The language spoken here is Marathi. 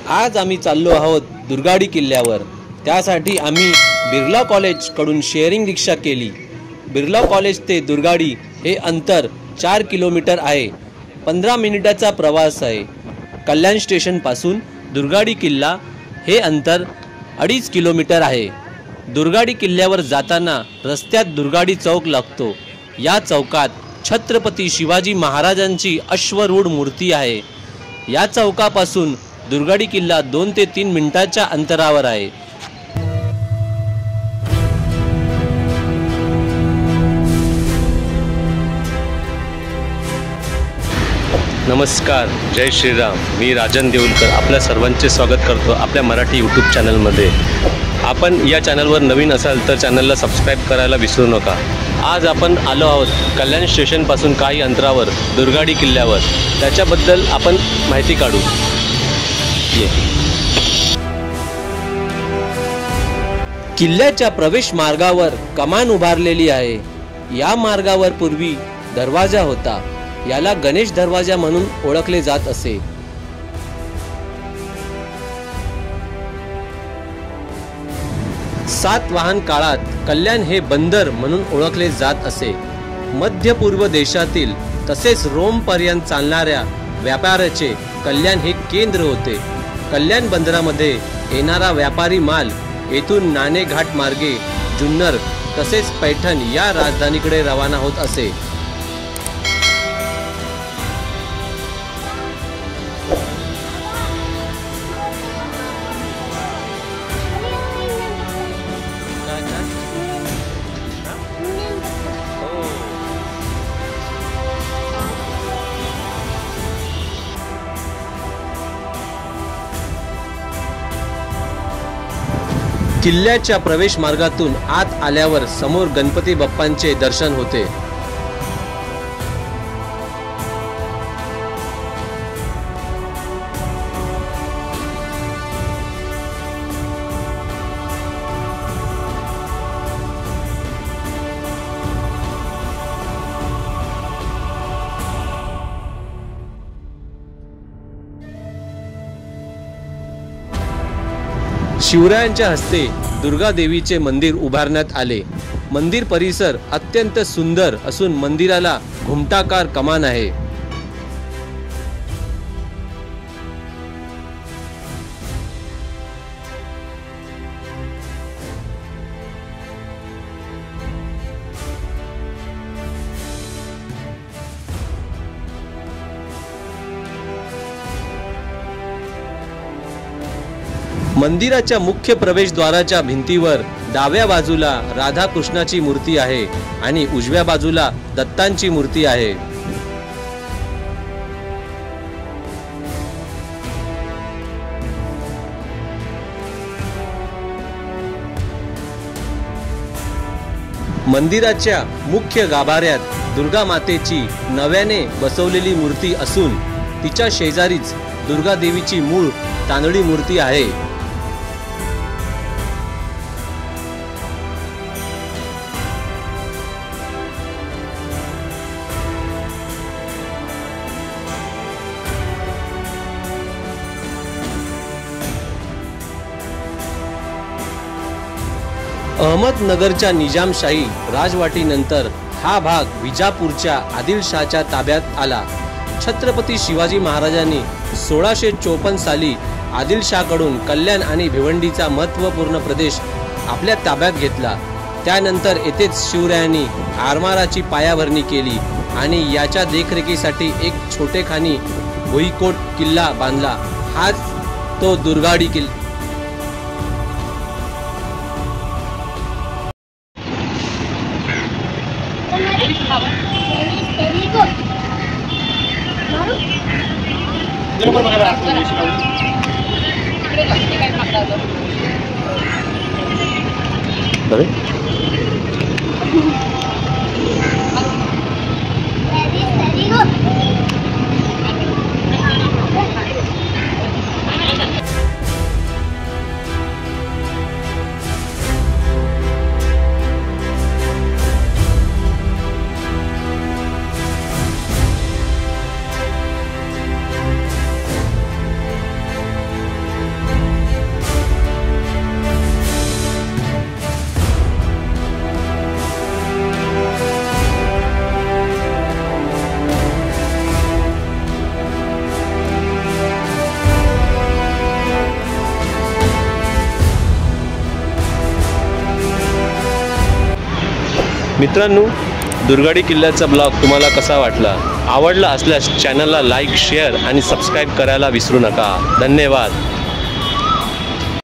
आज आम्ही चाललो आहोत दुर्गाडी किल्ल्यावर। त्यासाठी आम्ही बिर्ला कॉलेज कडून शेअरिंग रिक्षा केली। बिर्ला कॉलेज ते दुर्गाडी हे अंतर 4 किलोमीटर आहे। 15 मिनिटाचा प्रवास आहे। कल्याण स्टेशन पासून दुर्गाडी किल्ला हे अंतर 2.5 किलोमीटर आहे। दुर्गाडी किल्ल्यावर जाताना रस्त्यात दुर्गाडी चौक लागतो। या चौकात छत्रपती शिवाजी महाराजांची अश्वरूढ मूर्ती आहे। या चौकापासून दुर्गाडी किल्ला 2 ते 3 मिनिटाच्या अंतरावर आहे। नमस्कार, जय श्रीराम। मी राजन देऊलकर आपल्या सर्वांचे स्वागत करतो आपल्या मराठी यूट्यूब चॅनलमध्ये। आपण या चॅनलवर नवीन असाल तर चॅनलला सबस्क्राईब करायला विसरू नका। आज आपण आलो आहोत कल्याण स्टेशनपासून काही अंतरावर दुर्गाडी किल्ल्यावर। त्याच्याबद्दल आपण माहिती काढू। किल्ल्याच्या प्रवेश मार्गावर कमान उभारलेली आहे। या मार्गावर पूर्वी दरवाजा होता। याला गणेश दरवाजा म्हणून ओळखले जात असे। सातवाहन काळात कल्याण हे बंदर म्हणून ओळखले जात असे। मध्य पूर्व देशातील तसेच रोम पर्यंत चालणाऱ्या व्यापाराचे कल्याण हे केंद्र होते। कल्याण बंदरामध्ये येणारा व्यापारी माल येथून नाणेघाट मार्गे जुन्नर तसेच पैठण या राजधानीकडे रवाना होत असे। किल्ल्याच्या प्रवेश मार्गातून आत आल्यावर समोर गणपती बाप्पांचे दर्शन होते। शिवरायांच्या हस्ते दुर्गा देवीचे मंदिर उभारण्यात आले। मंदिर परिसर अत्यंत सुंदर असून मंदिराला घुमटाकार कमान आहे। मंदिराच्या मुख्य प्रवेशद्वाराच्या भिंतीवर डाव्या बाजूला राधा कृष्णाची मूर्ती आहे आणि उजव्या बाजूला दत्तांची मूर्ती आहे। मंदिराच्या मुख्य गाभाऱ्यात दुर्गा मातेची नव्याने बसवलेली मूर्ती असून तिच्या शेजारीच दुर्गा देवीची मूळ तांदळी मूर्ती आहे। अहमदनगरच्या निजामशाही राजवाटीनंतर हा भाग विजापूरच्या आदिलशाहच्या ताब्यात आला। छत्रपती शिवाजी महाराजांनी 1654 साली आदिलशाहकडून कल्याण आणि भिवंडीचा महत्त्वपूर्ण प्रदेश आपल्या ताब्यात घेतला। त्यानंतर येथेच शिवरायांनी आरमाराची पायाभरणी केली आणि याच्या देखरेखीसाठी एक छोटेखानी भुईकोट किल्ला बांधला। हाच तो दुर्गाडी किल्ला। मित्रांनो, दुर्गाडी किल्ल्याचा ब्लॉग तुम्हाला कसा वाटला? आवडला असल्यास चॅनलला लाईक, शेअर आणि सबस्क्राईब करायला विसरू नका. धन्यवाद.